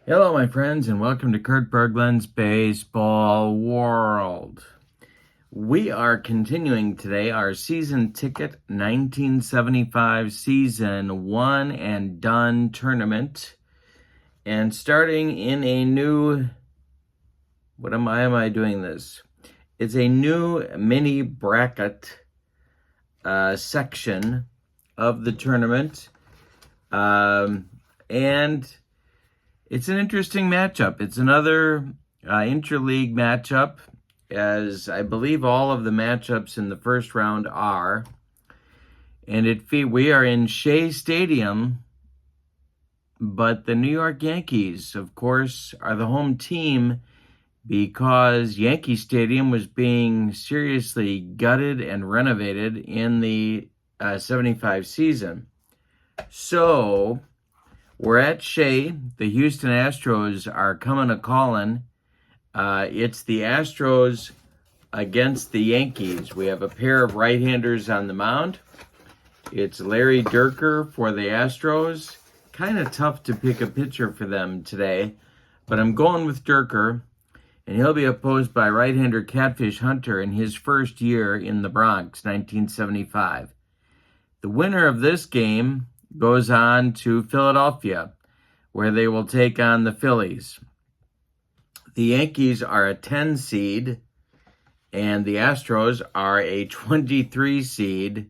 Hello, my friends, and welcome to Kurt Berglund's Baseball World. We are continuing today our season ticket 1975 season one and done tournament, and starting in a new, am I doing this? It's a new mini bracket section of the tournament, and it's an interesting matchup. It's another interleague matchup, as I believe all of the matchups in the first round are. And we are in Shea Stadium, but the New York Yankees, of course, are the home team because Yankee Stadium was being seriously gutted and renovated in the 75 season. So we're at Shea. The Houston Astros are coming a-calling. It's the Astros against the Yankees. We have a pair of right-handers on the mound. It's Larry Dierker for the Astros. Kind of tough to pick a pitcher for them today, but I'm going with Dierker, and he'll be opposed by right-hander Catfish Hunter in his first year in the Bronx, 1975. The winner of this game goes on to Philadelphia, where they will take on the Phillies. The Yankees are a 10 seed, and the Astros are a 23 seed.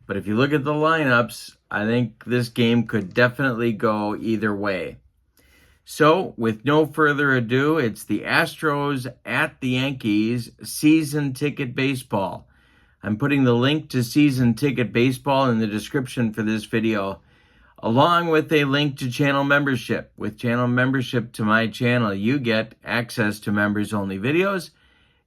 But if you look at the lineups, I think this game could definitely go either way. So, with no further ado, it's the Astros at the Yankees season ticket baseball. I'm putting the link to season ticket baseball in the description for this video, along with a link to channel membership. With channel membership to my channel, you get access to members-only videos,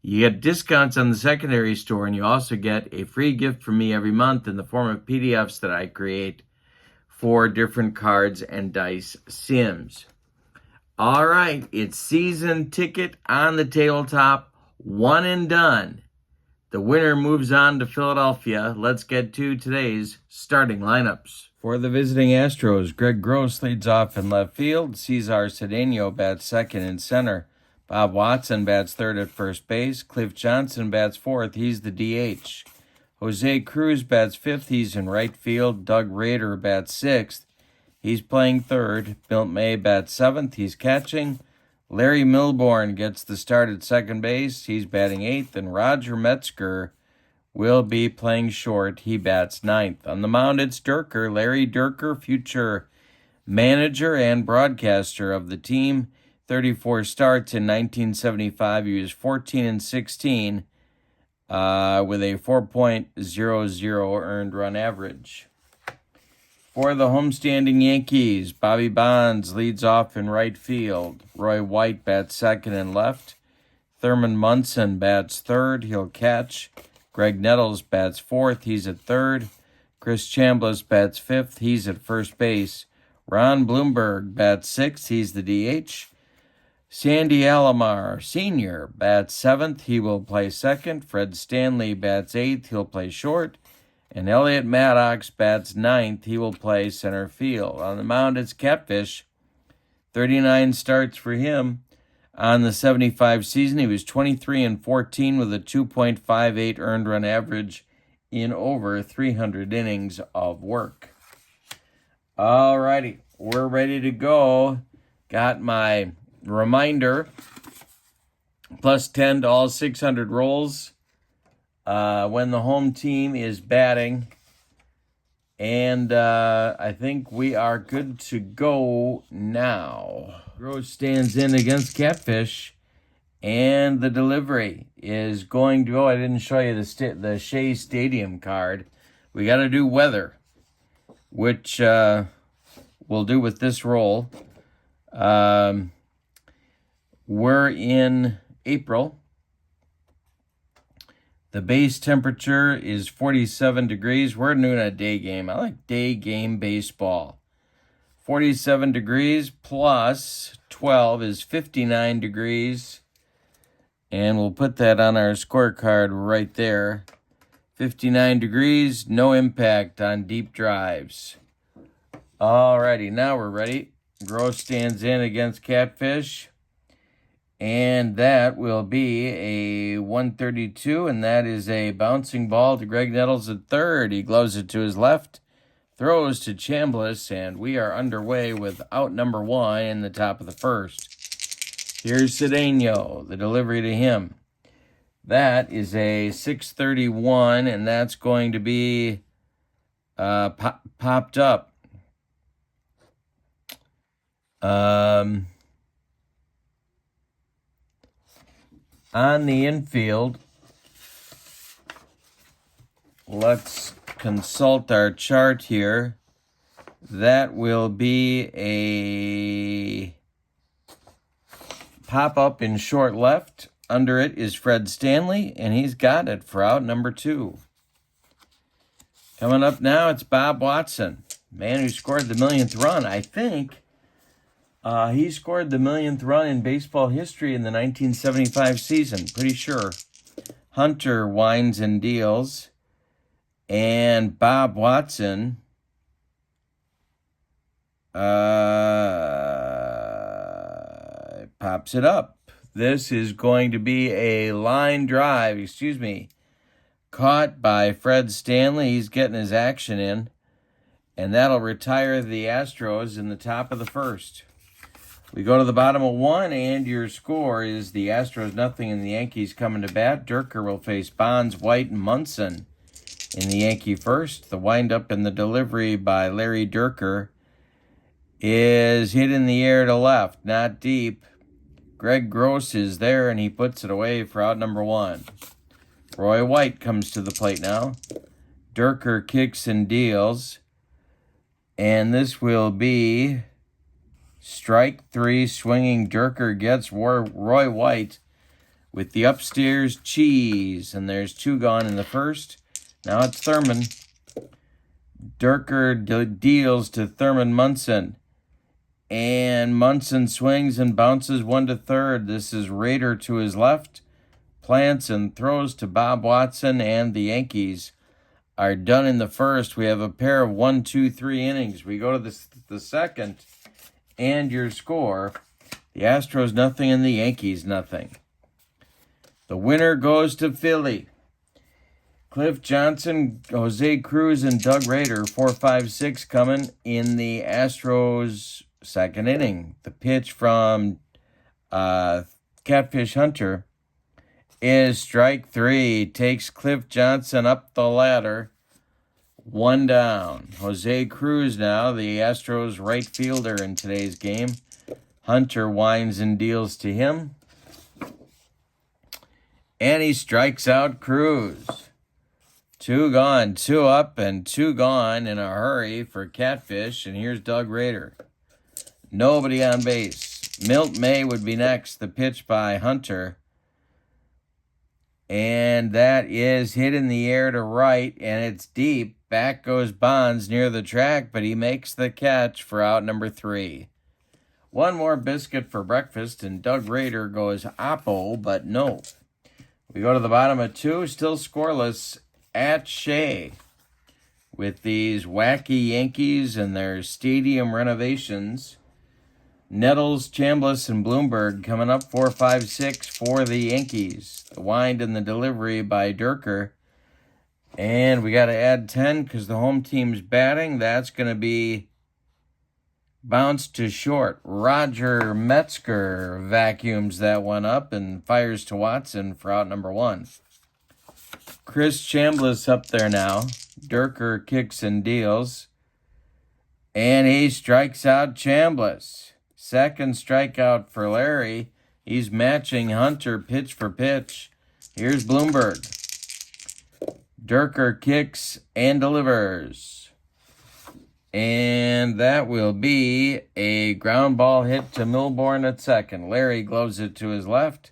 you get discounts on the secondary store, and you also get a free gift from me every month in the form of PDFs that I create for different cards and dice sims. All right, it's season ticket on the tabletop, one and done. The winner moves on to Philadelphia. Let's get to today's starting lineups. For the visiting Astros, Greg Gross leads off in left field. Cesar Cedeno bats second in center. Bob Watson bats third at first base. Cliff Johnson bats fourth. He's the DH. Jose Cruz bats fifth. He's in right field. Doug Rader bats sixth. He's playing third. Milt May bats seventh. He's catching. Larry Milbourne gets the start at second base. He's batting eighth. And Roger Metzger will be playing short. He bats ninth. On the mound, it's Dierker. Larry Dierker, future manager and broadcaster of the team. 34 starts in 1975. He was 14-16 with a 4.00 earned run average. For the homestanding Yankees, Bobby Bonds leads off in right field. Roy White bats second and left. Thurman Munson bats third. He'll catch. Greg Nettles bats fourth. He's at third. Chris Chambliss bats fifth. He's at first base. Ron Blomberg bats sixth. He's the DH. Sandy Alomar Sr. bats seventh. He will play second. Fred Stanley bats eighth. He'll play short. And Elliot Maddox bats ninth. He will play center field. On the mound, it's Catfish. 39 starts for him. On the 75 season, he was 23-14 with a 2.58 earned run average in over 300 innings of work. All righty, we're ready to go. Got my reminder, plus 10 to all 600 rolls when the home team is batting. And I think we are good to go now. Gross stands in against Catfish, and the delivery is going to go. I didn't show you the Shea Stadium card. We got to do weather, which we'll do with this roll. We're in April. The base temperature is 47 degrees. We're doing a day game. I like day game baseball. 47 degrees plus 12 is 59 degrees. And we'll put that on our scorecard right there. 59 degrees, no impact on deep drives. Alrighty, now we're ready. Gross stands in against Catfish. And that will be a 132, and that is a bouncing ball to Greg Nettles at third. He gloves it to his left, throws to Chambliss, and we are underway with out number one in the top of the first. Here's Cedeno, the delivery to him. That is a 631, and that's going to be popped up. On the infield, let's consult our chart here. That will be a pop-up in short left. Under it is Fred Stanley, and he's got it for out number two. Coming up now, it's Bob Watson, man who scored the millionth run. I think he scored the millionth run in baseball history in the 1975 season, pretty sure. Hunter winds and deals, and Bob Watson pops it up. This is going to be a line drive, caught by Fred Stanley. He's getting his action in, and that'll retire the Astros in the top of the first. We go to the bottom of one, and your score is the Astros 0 and the Yankees coming to bat. Dierker will face Bonds, White, and Munson in the Yankee first. The windup and the delivery by Larry Dierker is hit in the air to left, not deep. Greg Gross is there, and he puts it away for out number one. Roy White comes to the plate now. Dierker kicks and deals, and this will be strike three. Swinging Dierker gets Roy White with the upstairs cheese, and there's two gone in the first. Now it's Thurman. Dierker deals to Thurman Munson, and Munson swings and bounces one to third. This is Rader to his left, plants and throws to Bob Watson, and the Yankees are done in the first. We have a pair of 1, 2, 3 innings. We go to the second, and your score, the Astros 0 and the Yankees 0. The winner goes to Philly. Cliff Johnson, Jose Cruz, and Doug Rader, 4, 5, 6 coming in the Astros second inning. The pitch from Catfish Hunter is strike three. Takes Cliff Johnson up the ladder. One down. Jose Cruz now, the Astros right fielder in today's game. Hunter winds and deals to him, and he strikes out Cruz. Two gone, two up, and two gone in a hurry for Catfish, and here's Doug Rader. Nobody on base. Milt May would be next. The pitch by Hunter, and that is hit in the air to right, and it's deep. Back goes Bonds near the track, but he makes the catch for out number three. One more biscuit for breakfast, and Doug Rader goes oppo, but no. We go to the bottom of two, still scoreless at Shea, with these wacky Yankees and their stadium renovations. Nettles, Chambliss, and Bloomberg coming up 4, 5, 6 for the Yankees. The wind and the delivery by Dierker. And we got to add 10 because the home team's batting. That's going to be bounced to short. Roger Metzger vacuums that one up and fires to Watson for out number one. Chris Chambliss up there now. Dierker kicks and deals, and he strikes out Chambliss. Second strikeout for Larry. He's matching Hunter pitch for pitch. Here's Bloomberg. Dierker kicks and delivers, and that will be a ground ball hit to Milbourne at second. Larry gloves it to his left,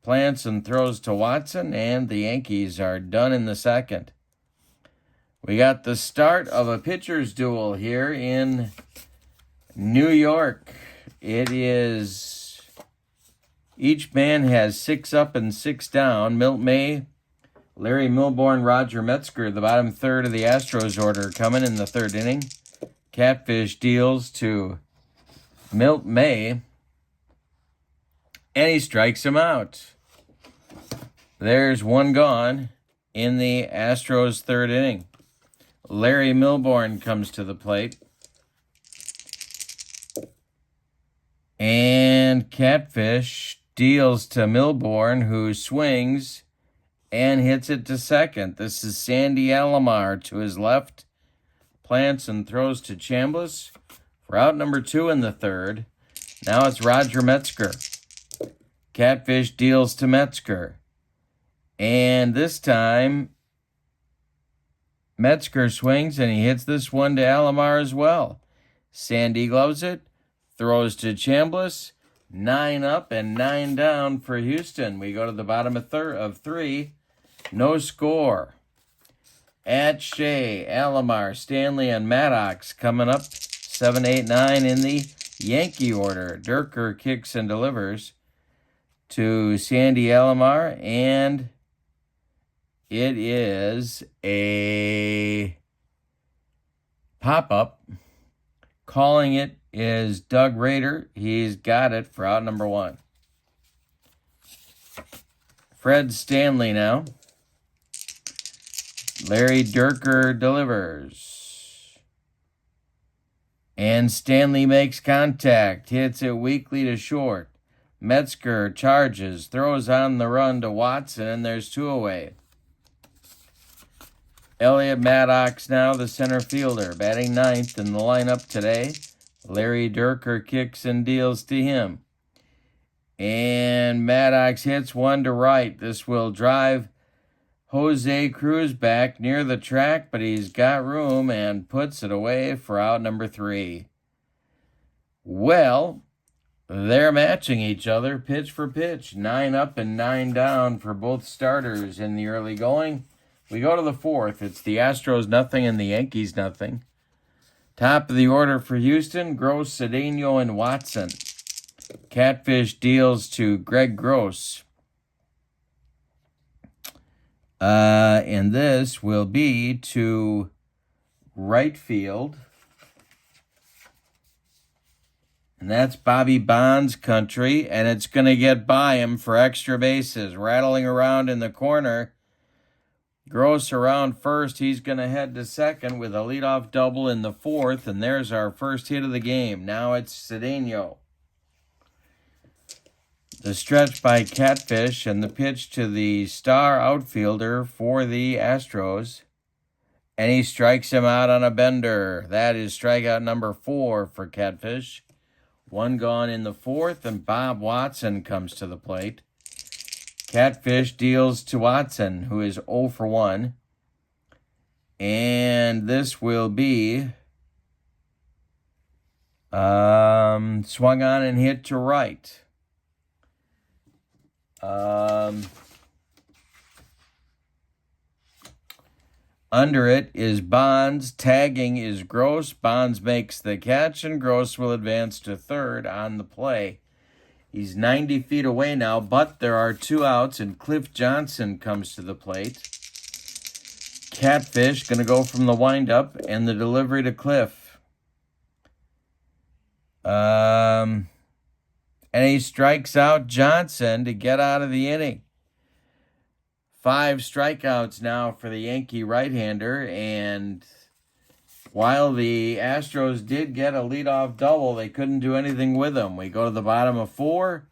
plants and throws to Watson, and the Yankees are done in the second. We got the start of a pitcher's duel here in New York. It is, each man has 6 up and 6 down. Milt May, Larry Milbourne, Roger Metzger, the bottom third of the Astros order coming in the third inning. Catfish deals to Milt May, and he strikes him out. There's one gone in the Astros' third inning. Larry Milbourne comes to the plate. And Catfish deals to Milbourne, who swings and hits it to second. This is Sandy Alomar to his left. Plants and throws to Chambliss for out number 2 in the third. Now it's Roger Metzger. Catfish deals to Metzger. And this time, Metzger swings and he hits this one to Alomar as well. Sandy gloves it, throws to Chambliss. 9 up and 9 down for Houston. We go to the bottom of 3. No score. At Shea, Alomar, Stanley, and Maddox coming up 7, 8, 9 in the Yankee order. Dierker kicks and delivers to Sandy Alomar, and it is a pop-up. Calling it is Doug Rader. He's got it for out number 1. Fred Stanley now. Larry Dierker delivers. And Stanley makes contact. Hits it weakly to short. Metzger charges. Throws on the run to Watson, and there's 2 away. Elliot Maddox now the center fielder, batting 9th in the lineup today. Larry Dierker kicks and deals to him. And Maddox hits one to right. This will drive Jose Cruz back near the track, but he's got room and puts it away for out number 3. Well, they're matching each other pitch for pitch. 9 up and 9 down for both starters in the early going. We go to the 4th. It's the Astros nothing and the Yankees nothing. Top of the order for Houston, Gross, Cedeno, and Watson. Catfish deals to Greg Gross. And this will be to right field. And that's Bobby Bonds' country, and it's going to get by him for extra bases. Rattling around in the corner. Gross around first. He's going to head to second with a leadoff double in the 4th, and there's our first hit of the game. Now it's Cedeno. The stretch by Catfish and the pitch to the star outfielder for the Astros. And he strikes him out on a bender. That is strikeout number 4 for Catfish. 1 gone in the 4th, and Bob Watson comes to the plate. Catfish deals to Watson, who is 0 for 1. And this will be swung on and hit to right. Under it is Bonds. Tagging is Gross. Bonds makes the catch, and Gross will advance to third on the play. He's 90 feet away now, but there are 2 outs, and Cliff Johnson comes to the plate. Catfish going to go from the windup and the delivery to Cliff. And he strikes out Johnson to get out of the inning. 5 strikeouts now for the Yankee right-hander, and while the Astros did get a leadoff double, they couldn't do anything with him. We go to the bottom of 4.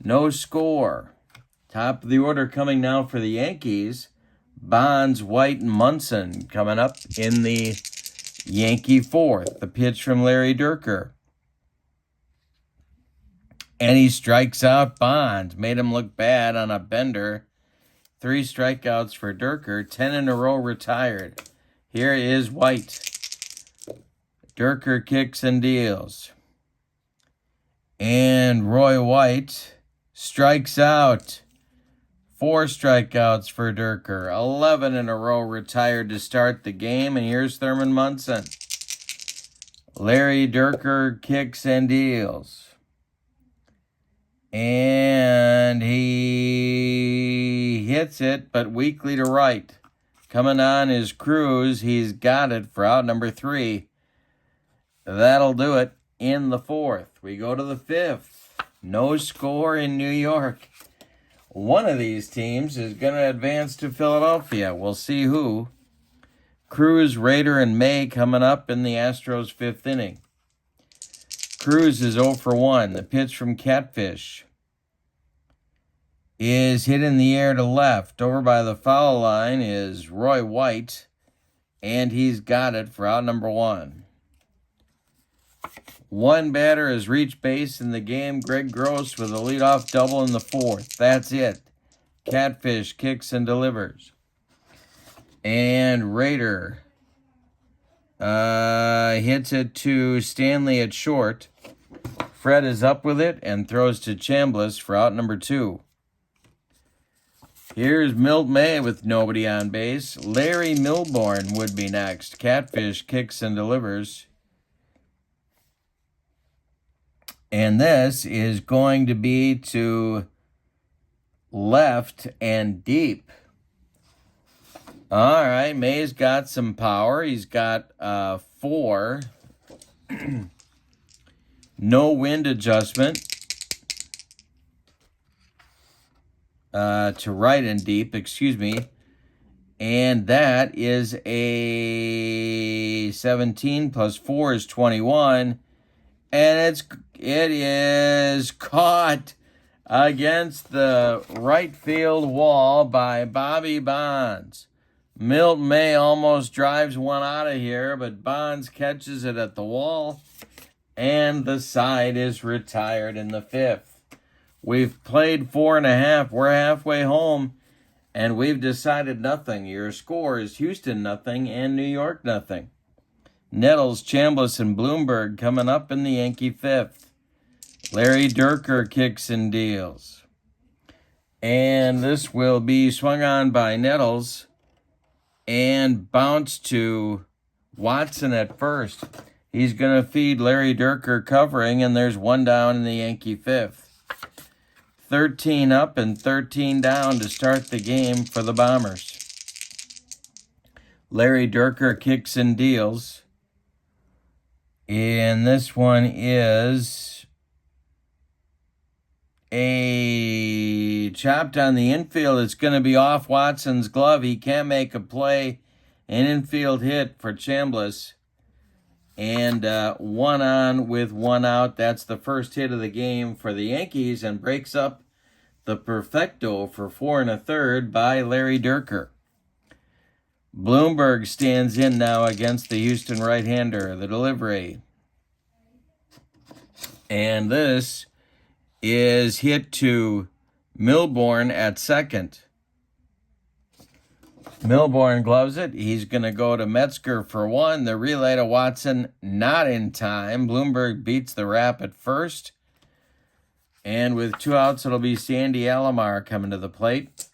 No score. Top of the order coming now for the Yankees. Bonds, White, and Munson coming up in the Yankee 4th. The pitch from Larry Dierker. And he strikes out Bonds. Made him look bad on a bender. 3 strikeouts for Dierker. 10 in a row retired. Here is White. Dierker kicks and deals. And Roy White strikes out. 4 strikeouts for Dierker. 11 in a row retired to start the game. And here's Thurman Munson. Larry Dierker kicks and deals. And he hits it, but weakly to right. Coming on is Cruz. He's got it for out number 3. That'll do it. in the fourth. We go to the fifth. No score in New York. One of these teams is going to advance to Philadelphia. We'll see who. Cruz, Rader, and May coming up in the Astros' fifth inning. Cruz is 0 for 1. The pitch from Catfish is hit in the air to left. Over by the foul line is Roy White, and he's got it for out number 1. One batter has reached base in the game. Greg Gross with a leadoff double in the fourth. That's it. Catfish kicks and delivers. And Rader hits it to Stanley at short. Fred is up with it and throws to Chambliss for out number 2. Here's Milt May with nobody on base. Larry Milbourne would be next. Catfish kicks and delivers. And this is going to be to left and deep. All right, May's got some power. He's got 4. No wind adjustment. To right and deep, excuse me. And that is a 17 plus 4 is 21. And it is caught against the right field wall by Bobby Bonds. Milt May almost drives one out of here, but Bonds catches it at the wall, and the side is retired in the fifth. We've played 4.5. We're halfway home, and we've decided nothing. Your score is Houston nothing and New York nothing. Nettles, Chambliss, and Bloomberg coming up in the Yankee fifth. Larry Dierker kicks and deals. And this will be swung on by Nettles and bounced to Watson at first. He's going to feed Larry Dierker covering, and there's one down in the Yankee fifth. 13 up and 13 down to start the game for the Bombers. Larry Dierker kicks and deals. And this one is a chopped on the infield. It's going to be off Watson's glove. He can't make a play. An infield hit for Chambliss. And 1 on with 1 out. That's the first hit of the game for the Yankees and breaks up the perfecto for 4 1/3 by Larry Dierker. Bloomberg stands in now against the Houston right-hander. The delivery. And this is hit to Milbourne at second. Milbourne gloves it. He's going to go to Metzger for 1. The relay to Watson not in time. Bloomberg beats the wrap at first. And with 2 outs, it'll be Sandy Alomar coming to the plate.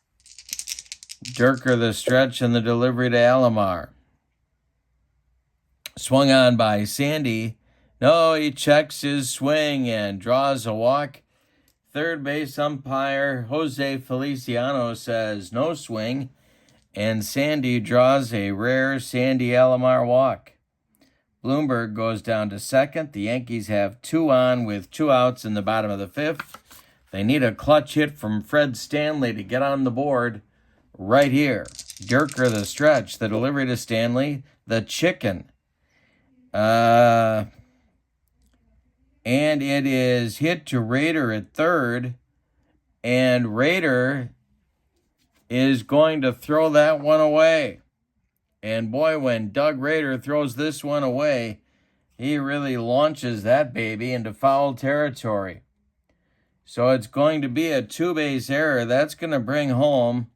Dierker the stretch and the delivery to Alomar. Swung on by Sandy. No, he checks his swing and draws a walk. Third base umpire Jose Feliciano says no swing. And Sandy draws a rare Sandy Alomar walk. Bloomberg goes down to second. The Yankees have 2 on with 2 outs in the bottom of the fifth. They need a clutch hit from Fred Stanley to get on the board right here. Dierker the stretch, the delivery to Stanley, the chicken. And it is hit to Rader at third. And Rader is going to throw that one away. And boy, when Doug Rader throws this one away, he really launches that baby into foul territory. So it's going to be a 2-base error. That's going to bring home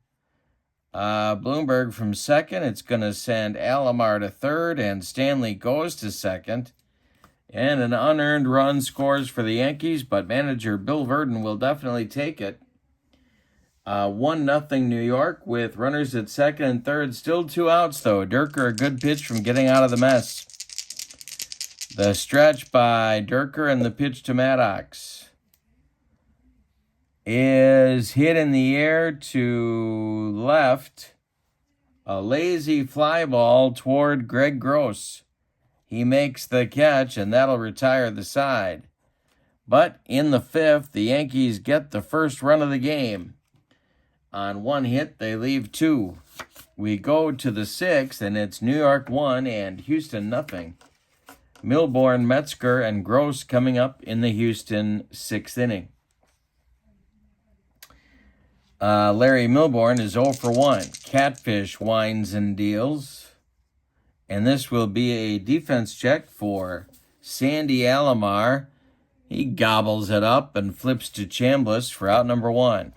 Bloomberg from second. It's going to send Alomar to third, and Stanley goes to second. And an unearned run scores for the Yankees, but manager Bill Verdon will definitely take it. 1-0 New York with runners at second and third. Still 2 outs, though. Dierker, a good pitch from getting out of the mess. The stretch by Dierker and the pitch to Maddox is hit in the air to left. A lazy fly ball toward Greg Gross. He makes the catch, and that'll retire the side. But in the 5th, the Yankees get the first run of the game. On 1 hit, they leave 2. We go to the 6th, and it's New York 1 and Houston nothing. Milbourne, Metzger, and Gross coming up in the Houston 6th inning. Larry Milbourne is 0 for 1. Catfish winds and deals. And this will be a defense check for Sandy Alomar. He gobbles it up and flips to Chambliss for out number 1.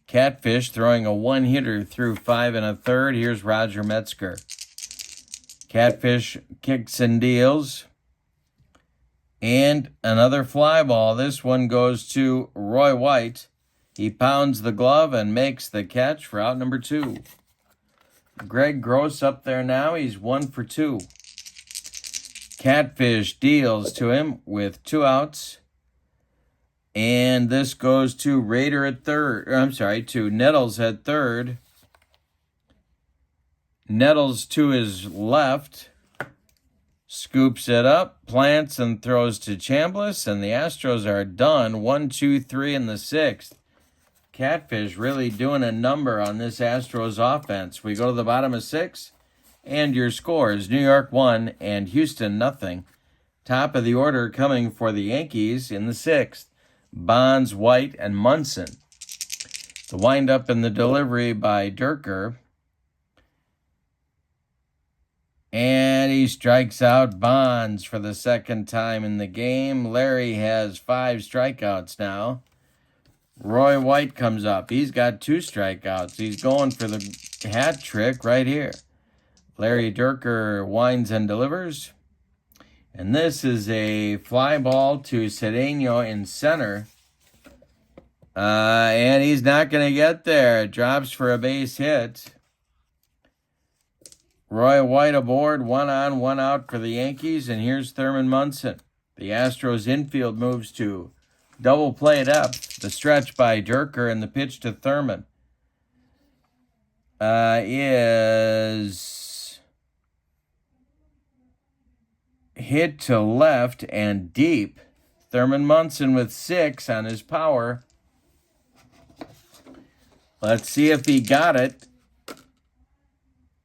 Catfish throwing a 1-hitter through 5 1/3. Here's Roger Metzger. Catfish kicks and deals. And another fly ball. This one goes to Roy White. He pounds the glove and makes the catch for out number 2. Greg Gross up there now. He's 1 for 2. Catfish deals to him with 2 outs. And this goes to Raider at third. To Nettles at third. Nettles to his left. Scoops it up, plants, and throws to Chambliss. And the Astros are done. 1, 2, 3 in the 6th. Catfish really doing a number on this Astros offense. We go to the bottom of 6. And your scores, New York 1 and Houston nothing. Top of the order coming for the Yankees in the 6th. Bonds, White, and Munson. The windup in the delivery by Dierker. And he strikes out Bonds for the second time in the game. Larry has 5 strikeouts now. Roy White comes up. He's got 2 strikeouts. He's going for the hat trick right here. Larry Dierker winds and delivers. And this is a fly ball to Cedeno in center. And he's not going to get there. It drops for a base hit. Roy White aboard, 1 on, 1 out for the Yankees. And here's Thurman Munson. The Astros infield moves to double play depth. The stretch by Dierker and the pitch to Thurman is hit to left and deep. Thurman Munson with 6 on his power. Let's see if he got it.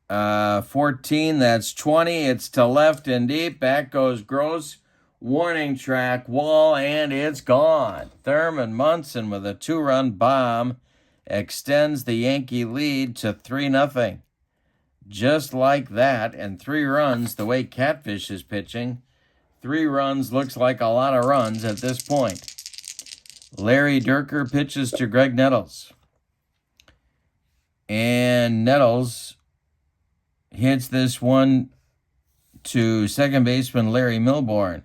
14, that's 20. It's to left and deep. Back goes Gross. Warning track, wall, and it's gone. Thurman Munson with a 2-run bomb extends the Yankee lead to 3-0. Just like that, and 3 runs, the way Catfish is pitching. 3 runs looks like a lot of runs at this point. Larry Dierker pitches to Greg Nettles. And Nettles hits this one to second baseman Larry Milbourne,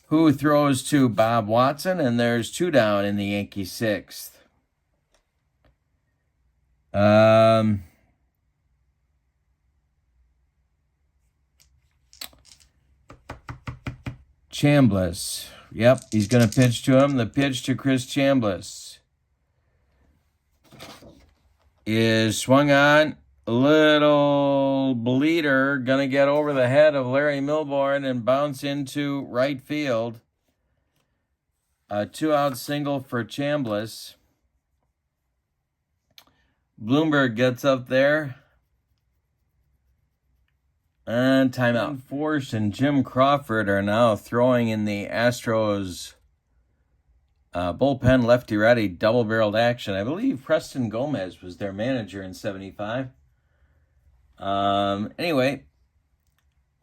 who throws to Bob Watson, and there's 2 down in the Yankee 6th. Chambliss. Yep, he's going to pitch to him. The pitch to Chris Chambliss is swung on. A little bleeder. Going to get over the head of Larry Milbourne and bounce into right field. A 2-out single for Chambliss. Bloomberg gets up there. And timeout. Force and Jim Crawford are now throwing in the Astros bullpen lefty-righty double-barreled action. I believe Preston Gomez was their manager in 75. Anyway,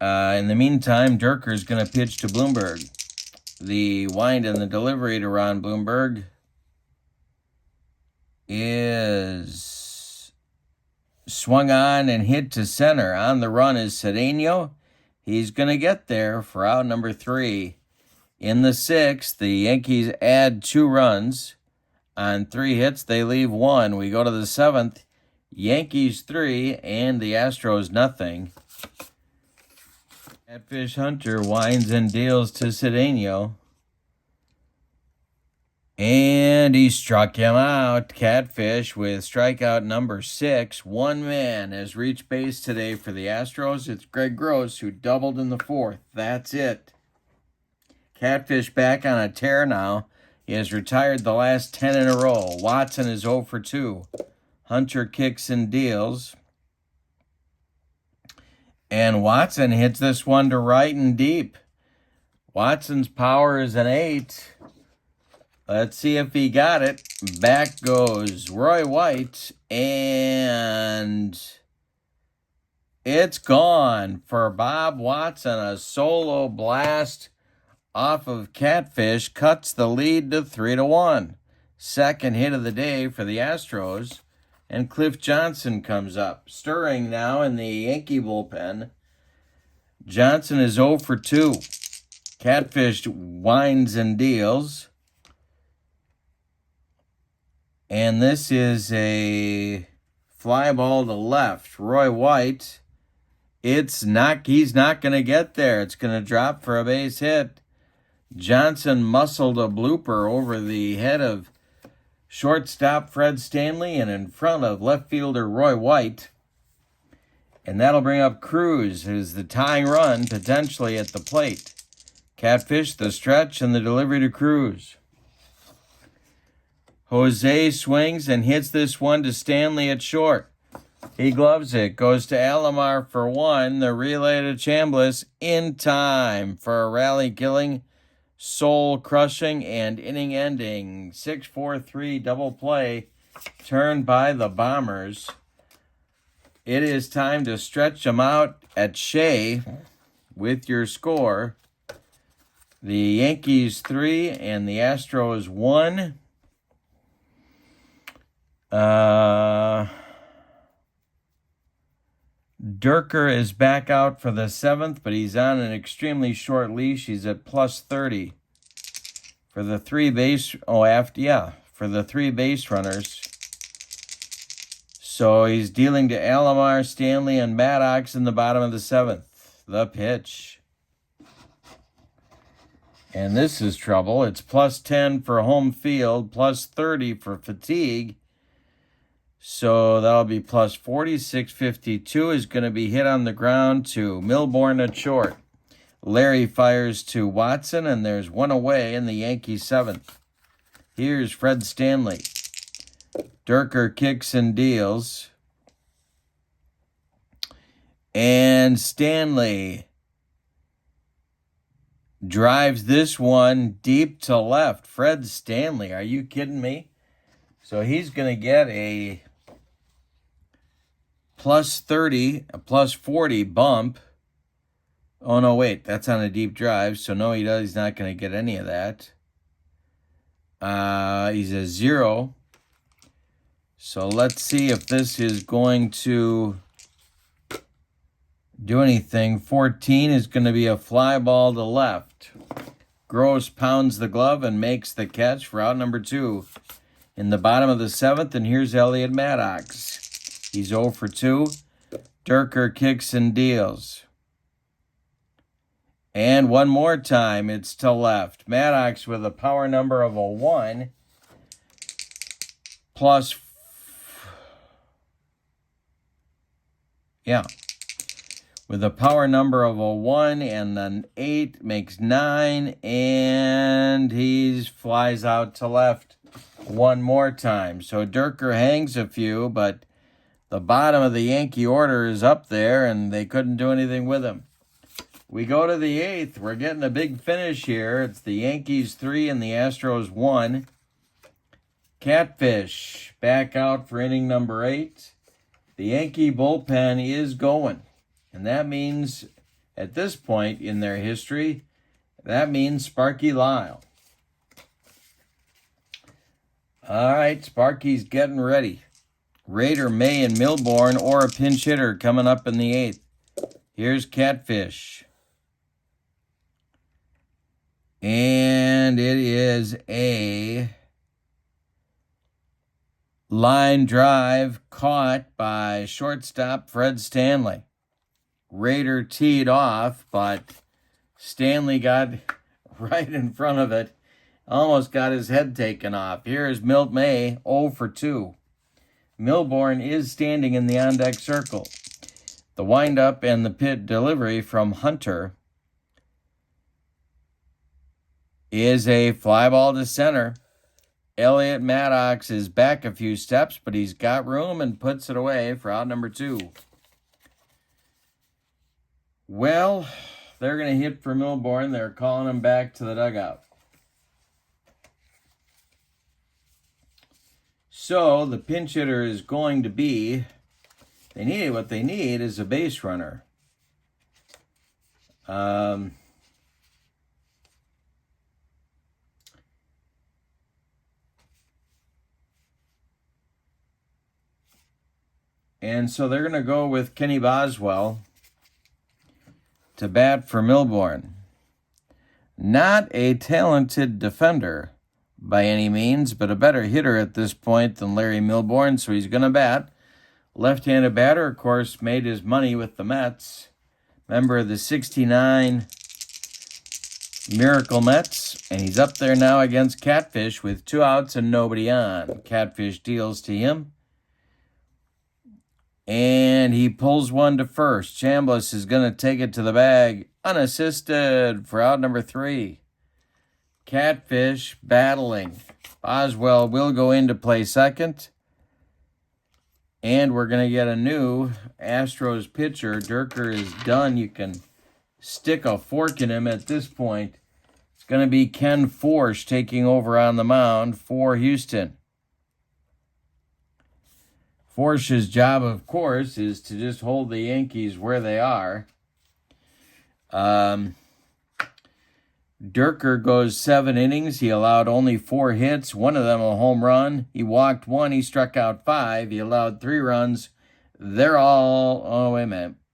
in the meantime, Dierker is going to pitch to Bloomberg. The wind and the delivery to Ron Bloomberg is swung on and hit to center. On the run is Cedeno. He's going to get there for out number 3. In the 6th, the Yankees add 2 runs. On 3 hits, they leave 1. We go to the 7th. Yankees 3 and the Astros nothing. Catfish Hunter winds and deals to Cedeno. And he struck him out. Catfish with strikeout number 6. One man has reached base today for the Astros. It's Greg Gross, who doubled in the 4th. That's it. Catfish back on a tear now. He has retired the last 10 in a row. Watson is 0 for 2. Hunter kicks and deals. And Watson hits this one to right and deep. Watson's power is an 8. Let's see if he got it. Back goes Roy White, and it's gone for Bob Watson. A solo blast off of Catfish cuts the lead to 3-1. Second hit of the day for the Astros, and Cliff Johnson comes up. Stirring now in the Yankee bullpen. Johnson is 0 for 2. Catfish winds and deals. And this is a fly ball to left. Roy White, he's not going to get there. It's going to drop for a base hit. Johnson muscled a blooper over the head of shortstop Fred Stanley and in front of left fielder Roy White. And that'll bring up Cruz, who's the tying run potentially at the plate. Catfish, the stretch, and the delivery to Cruz. Jose swings and hits this one to Stanley at short. He gloves it. Goes to Alomar for 1. The relay to Chambliss in time for a rally-killing, soul-crushing, and inning-ending 6-4-3 double play turned by the Bombers. It is time to stretch them out at Shea with your score. The Yankees 3 and the Astros 1. Dierker is back out for the 7th, but he's on an extremely short leash. He's at plus 30 for the three base runners. So he's dealing to Alomar, Stanley, and Maddox in the bottom of the 7th. The pitch. And this is trouble. It's plus 10 for home field, plus 30 for fatigue. So that'll be plus 40. 652 is going to be hit on the ground to Milbourne at short. Larry fires to Watson, and there's one away in the Yankee 7th. Here's Fred Stanley. Dierker kicks and deals. And Stanley drives this one deep to left. Fred Stanley, are you kidding me? So he's going to get a plus 30, a plus 40 bump. Oh, no, wait, that's on a deep drive. So, no, he's not going to get any of that. He's a 0. So let's see if this is going to do anything. 14 is going to be a fly ball to left. Gross pounds the glove and makes the catch for out number 2 in the bottom of the 7th. And here's Elliot Maddox. He's 0 for 2. Dierker kicks and deals. And one more time, it's to left. Maddox with a power number of a 1. Plus, with a power number of a 1 and an 8 makes 9. And he flies out to left one more time. So Dierker hangs a few, but the bottom of the Yankee order is up there, and they couldn't do anything with him. We go to the 8th. We're getting a big finish here. It's the Yankees 3 and the Astros 1. Catfish back out for inning number 8. The Yankee bullpen is going. And that means, at this point in their history, that means Sparky Lyle. All right, Sparky's getting ready. Raider, May, and Milbourne, or a pinch hitter coming up in the 8th. Here's Catfish. And it is a line drive caught by shortstop Fred Stanley. Raider teed off, but Stanley got right in front of it Almost got his head taken off. Here is Milt May, 0 for 2. Milbourne is standing in the on-deck circle. The windup and the pit delivery from Hunter is a fly ball to center. Elliot Maddox is back a few steps, but he's got room and puts it away for out number 2. Well, they're going to hit for Milbourne. They're calling him back to the dugout. So the pinch hitter is going to be, what they need is a base runner. And so they're going to go with Kenny Boswell to bat for Milbourne. Not a talented defender by any means, but a better hitter at this point than Larry Milbourne, so he's going to bat. Left-handed batter, of course, made his money with the Mets. Member of the 69 Miracle Mets, and he's up there now against Catfish with 2 outs and nobody on. Catfish deals to him, and he pulls one to first. Chambliss is going to take it to the bag, unassisted for out number 3. Catfish battling. Boswell will go in to play second. And we're going to get a new Astros pitcher. Dierker is done. You can stick a fork in him at this point. It's going to be Ken Forsch taking over on the mound for Houston. Forsch's job, of course, is to just hold the Yankees where they are. Dierker goes 7 innings. He allowed only 4 hits, 1 of them a home run. He walked 1. He struck out 5. He allowed 3 runs. They're all,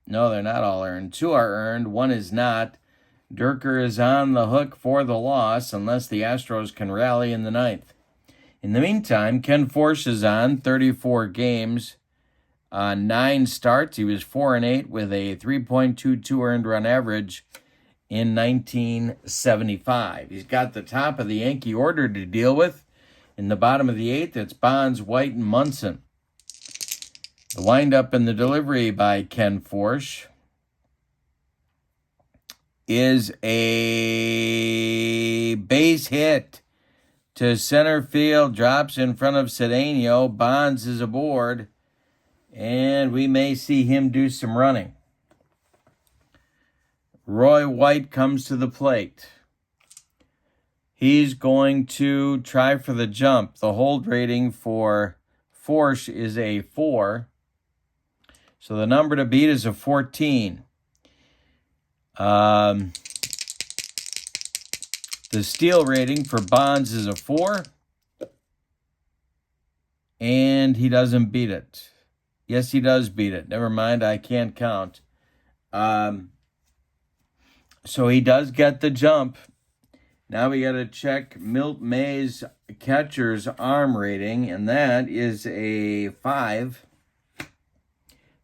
no, they're not all earned. 2 are earned. 1 is not. Dierker is on the hook for the loss unless the Astros can rally in the 9th. In the meantime, Ken Forsch is on 34 games, 9 starts. He was 4-8 with a 3.22 earned run average in 1975. He's got the top of the Yankee order to deal with. In the bottom of the 8th, it's Bonds, White, and Munson. The windup and the delivery by Ken Forsch is a base hit to center field, drops in front of Cedeno. Bonds is aboard, and we may see him do some running. Roy White comes to the plate. He's going to try for the jump. The hold rating for Forsch is a 4. So the number to beat is a 14. The steal rating for Bonds is a 4. And he doesn't beat it. Yes, he does beat it. Never mind, I can't count. So he does get the jump. Now we got to check Milt May's catcher's arm rating, and that is a 5.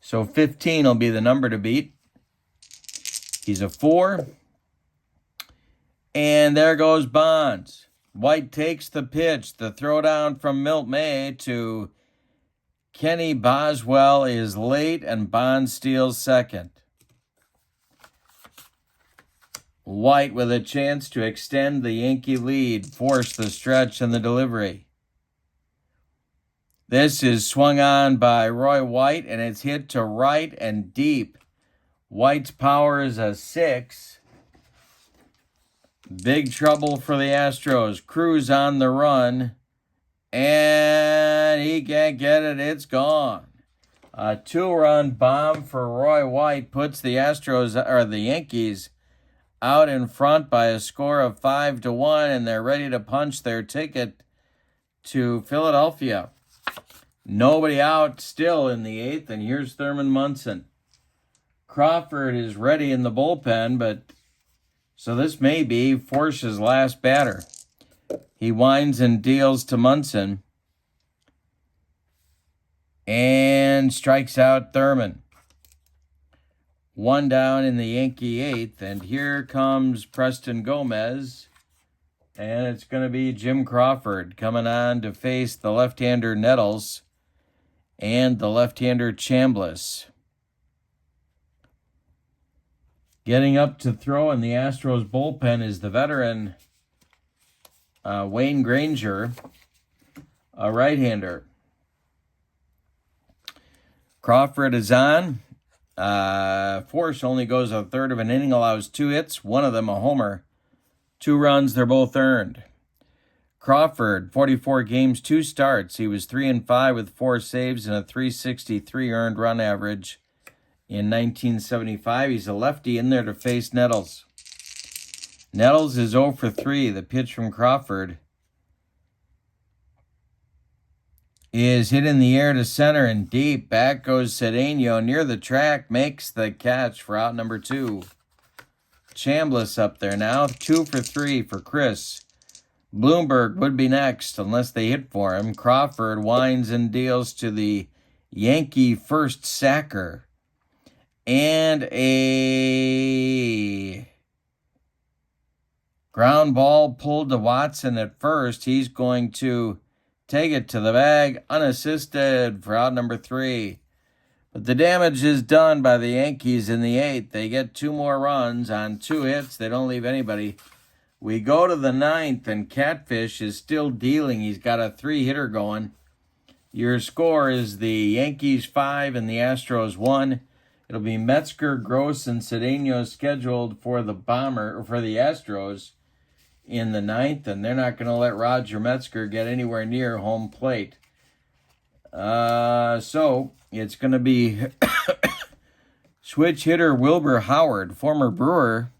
So 15 will be the number to beat. He's a 4. And there goes Bonds. White takes the pitch. The throwdown from Milt May to Kenny Boswell is late, and Bonds steals second. White with a chance to extend the Yankee lead, force the stretch and the delivery. This is swung on by Roy White, and it's hit to right and deep. White's power is a 6. Big trouble for the Astros. Cruz on the run, and he can't get it. It's gone. A 2-run bomb for Roy White puts the Yankees out in front by a score of 5-1, and they're ready to punch their ticket to Philadelphia. Nobody out still in the 8th, and here's Thurman Munson. Crawford is ready in the bullpen, but so this may be Forsch's last batter. He winds and deals to Munson and strikes out Thurman. 1 down in the Yankee 8th, and here comes Preston Gomez And it's going to be Jim Crawford coming on to face the left-hander Nettles and the left-hander Chambliss. Getting up to throw in the Astros bullpen is the veteran Wayne Granger, a right-hander. Crawford is on. Force only goes a third of an inning, allows 2 hits, one of them a homer. 2 runs, they're both earned. Crawford, 44 games, 2 starts. He was 3-5 with 4 saves and a .363 earned run average in 1975. He's a lefty in there to face Nettles. Nettles is 0 for 3. The pitch from Crawford is hit in the air to center and deep. Back goes Cedeno near the track, makes the catch for out number 2. Chambliss up there now, 2 for 3 for Chris. Bloomberg would be next unless they hit for him. Crawford winds and deals to the Yankee first sacker. And a ground ball pulled to Watson at first. He's going to take it to the bag unassisted for out number 3. But the damage is done by the Yankees in the 8th. They get 2 more runs on 2 hits. They don't leave anybody. We go to the 9th, and Catfish is still dealing. He's got a 3-hitter going. Your score is the Yankees 5 and the Astros 1. It'll be Metzger, Gross, and Cedeno scheduled for the Astros in the 9th, and they're not going to let Roger Metzger get anywhere near home plate. So it's going to be switch hitter Wilbur Howard, former Brewer,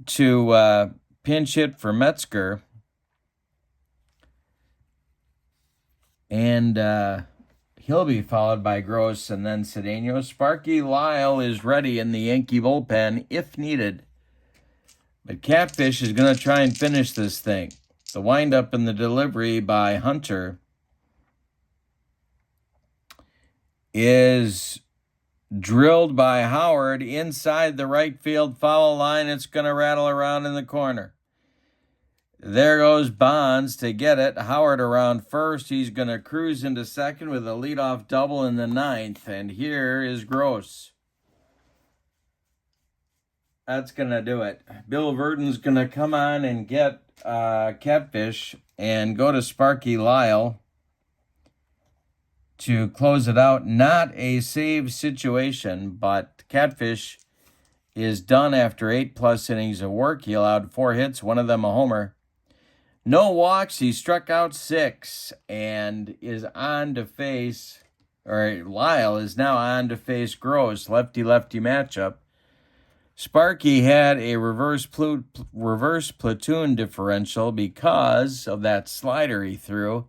to pinch hit for Metzger. And he'll be followed by Gross and then Cedeno. Sparky Lyle is ready in the Yankee bullpen if needed. But Catfish is going to try and finish this thing. The windup and the delivery by Hunter is drilled by Howard inside the right field foul line. It's going to rattle around in the corner. There goes Bonds to get it. Howard around first. He's going to cruise into second with a leadoff double in the 9th. And here is Gross. That's going to do it. Bill Verdon's going to come on and get Catfish and go to Sparky Lyle to close it out. Not a save situation, but Catfish is done after 8+ innings of work. He allowed 4 hits, one of them a homer. No walks. He struck out 6 and is on to face, or Lyle is now on to face Gross, lefty-lefty matchup. Sparky had a reverse platoon differential because of that slider he threw.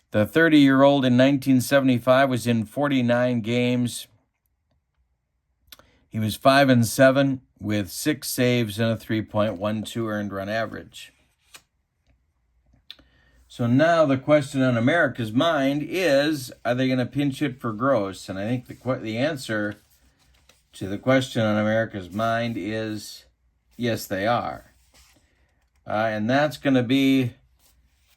The 30-year-old in 1975 was in 49 games. He was 5-7 with 6 saves and a 3.12 earned run average. So now the question on America's mind is, are they going to pinch hit for Gross? And I think the answer to the question on America's mind is, yes, they are. And that's going to be,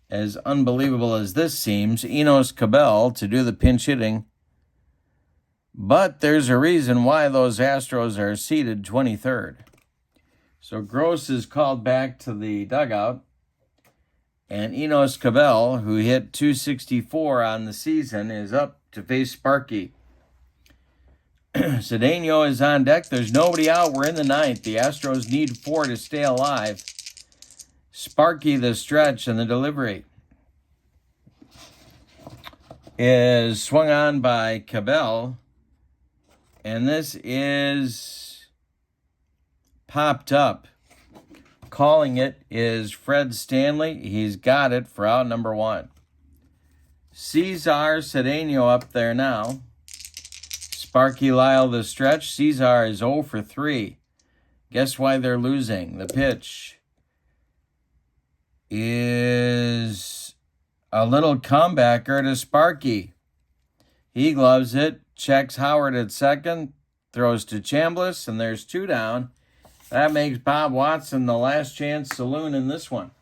as unbelievable as this seems, Enos Cabell to do the pinch hitting. But there's a reason why those Astros are seated 23rd. So Gross is called back to the dugout. And Enos Cabell, who hit .264 on the season, is up to face Sparky. Cedeno is on deck. There's nobody out. We're in the 9th. The Astros need 4 to stay alive. Sparky, the stretch and the delivery, is swung on by Cabell. And this is popped up. Calling it is Fred Stanley. He's got it for out number 1. Cesar Cedeno up there now. Sparky Lyle the stretch. Cesar is 0 for 3. Guess why they're losing? The pitch is a little comebacker to Sparky. He gloves it, checks Howard at second, throws to Chambliss, and there's 2 down. That makes Bob Watson the last chance saloon in this one.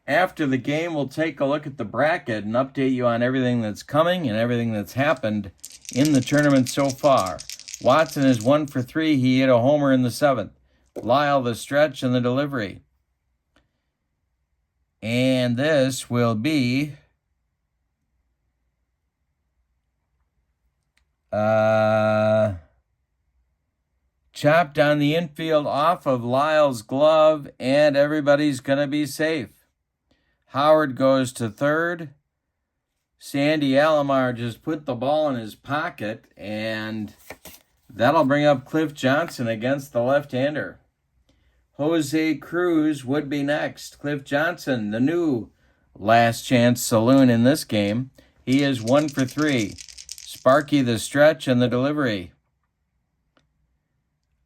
After the game, we'll take a look at the bracket and update you on everything that's coming and everything that's happened in the tournament so far. Watson is 1 for 3. He hit a homer in the 7th. Lyle, the stretch and the delivery. And this will be chopped on the infield off of Lyle's glove, and everybody's going to be safe. Howard goes to third. Sandy Alomar just put the ball in his pocket, and that'll bring up Cliff Johnson against the left-hander. Jose Cruz would be next. Cliff Johnson, the new last chance saloon in this game. He is 1 for 3. Sparky the stretch and the delivery.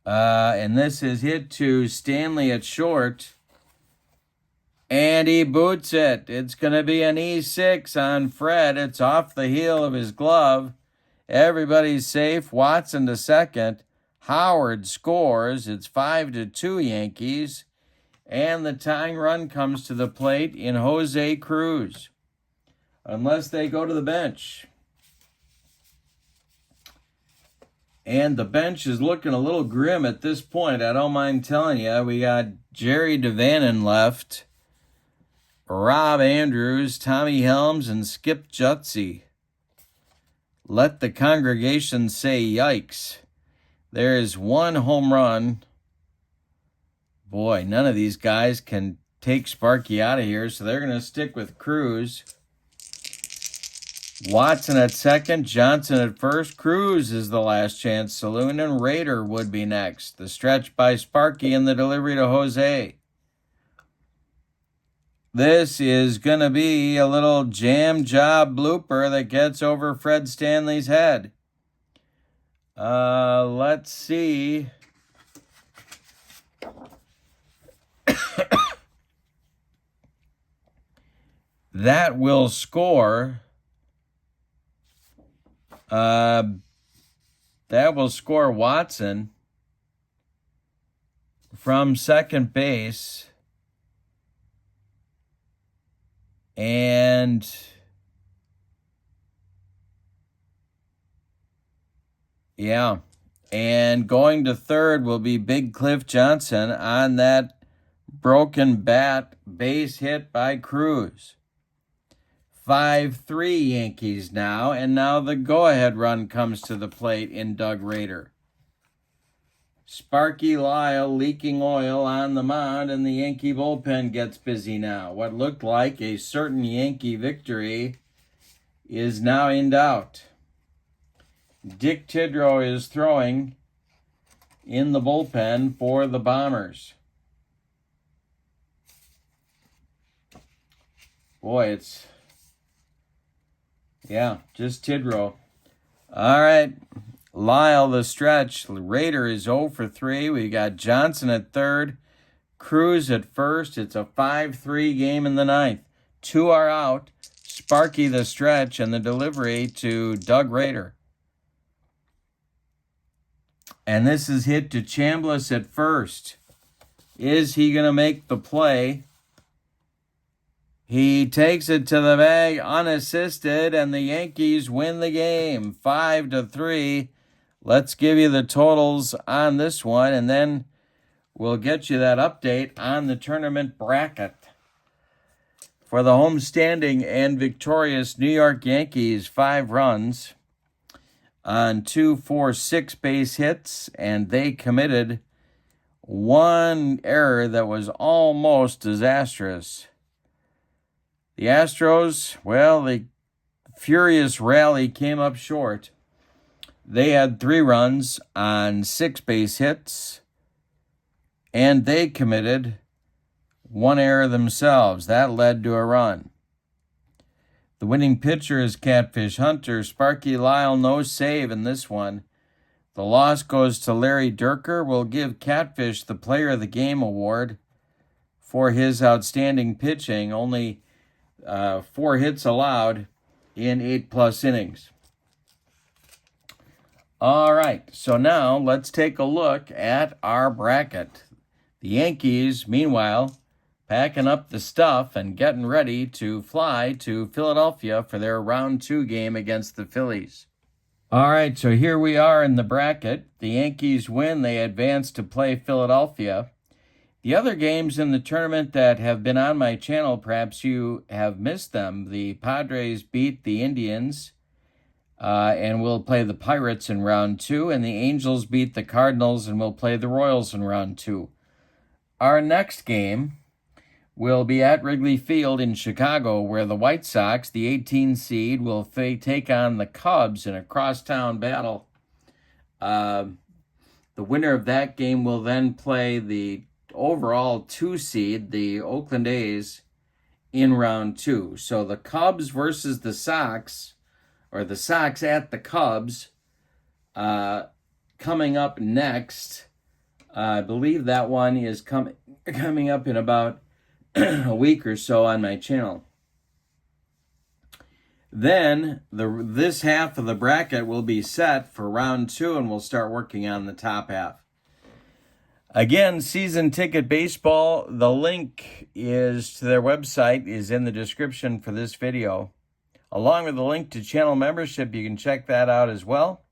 And this is hit to Stanley at short. And he boots it. It's going to be an E6 on Fred. It's off the heel of his glove. Everybody's safe. Watson to second. Howard scores. It's 5-2 Yankees. And the tying run comes to the plate in Jose Cruz. Unless they go to the bench. And the bench is looking a little grim at this point. I don't mind telling you. We got Jerry Devannon left. Rob Andrews, Tommy Helms, and Skip Jutzy. Let the congregation say yikes. There is one home run. Boy, none of these guys can take Sparky out of here, so they're going to stick with Cruz. Watson at second, Johnson at first. Cruz is the last chance saloon, and Rader would be next. The stretch by Sparky and the delivery to Jose. This is going to be a little jam job blooper that gets over Fred Stanley's head. Let's see. That will score. That will score Watson from second base. And yeah, and going to third will be Big Cliff Johnson on that broken bat base hit by Cruz. 5-3 Yankees now, and now the go-ahead run comes to the plate in Doug Rader. Sparky Lyle leaking oil on the mound, and the Yankee bullpen gets busy now. What looked like a certain Yankee victory is now in doubt. Dick Tidrow is throwing in the bullpen for the Bombers. Boy, it's... yeah, just Tidrow. All right. Lyle, the stretch. Rader is 0 for 3. We got Johnson at third. Cruz at first. It's a 5-3 game in the ninth. 2 are out. Sparky, the stretch, and the delivery to Doug Rader. And this is hit to Chambliss at first. Is he going to make the play? He takes it to the bag unassisted, and the Yankees win the game 5-3. Let's give you the totals on this one, and then we'll get you that update on the tournament bracket. For the homestanding and victorious New York Yankees, 5 runs on 2, 4, 6 base hits, and they committed one error that was almost disastrous. The Astros, well, the furious rally came up short. They had 3 runs on 6 base hits, and they committed one error themselves. That led to a run. The winning pitcher is Catfish Hunter. Sparky Lyle, no save in this one. The loss goes to Larry Dierker. We'll give Catfish the Player of the Game award for his outstanding pitching. Only 4 hits allowed in 8+ innings. All right, so now let's take a look at our bracket. The Yankees, meanwhile, packing up the stuff and getting ready to fly to Philadelphia for their round 2 game against the Phillies. All right, so here we are in the bracket. The Yankees win. They advance to play Philadelphia. The other games in the tournament that have been on my channel, perhaps you have missed them. The Padres beat the Indians, and we'll play the Pirates in round 2. And the Angels beat the Cardinals, and we'll play the Royals in round 2. Our next game will be at Wrigley Field in Chicago, where the White Sox, the 18 seed, will take on the Cubs in a crosstown battle. The winner of that game will then play the overall 2 seed, the Oakland A's, in round 2. So the Cubs versus the Sox, or the Sox at the Cubs, coming up next. I believe that one is coming up in about a week or so on my channel. Then this half of the bracket will be set for round 2, and we'll start working on the top half. Again, Season Ticket Baseball, the link is to their website is in the description for this video. Along with the link to channel membership, you can check that out as well.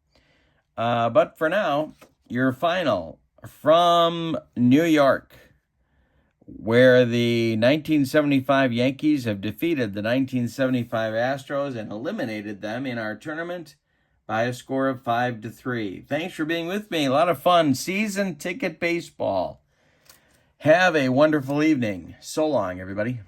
But for now, your final from New York, where the 1975 Yankees have defeated the 1975 Astros and eliminated them in our tournament by a score of 5-3. Thanks for being with me. A lot of fun. Season Ticket Baseball. Have a wonderful evening. So long, everybody.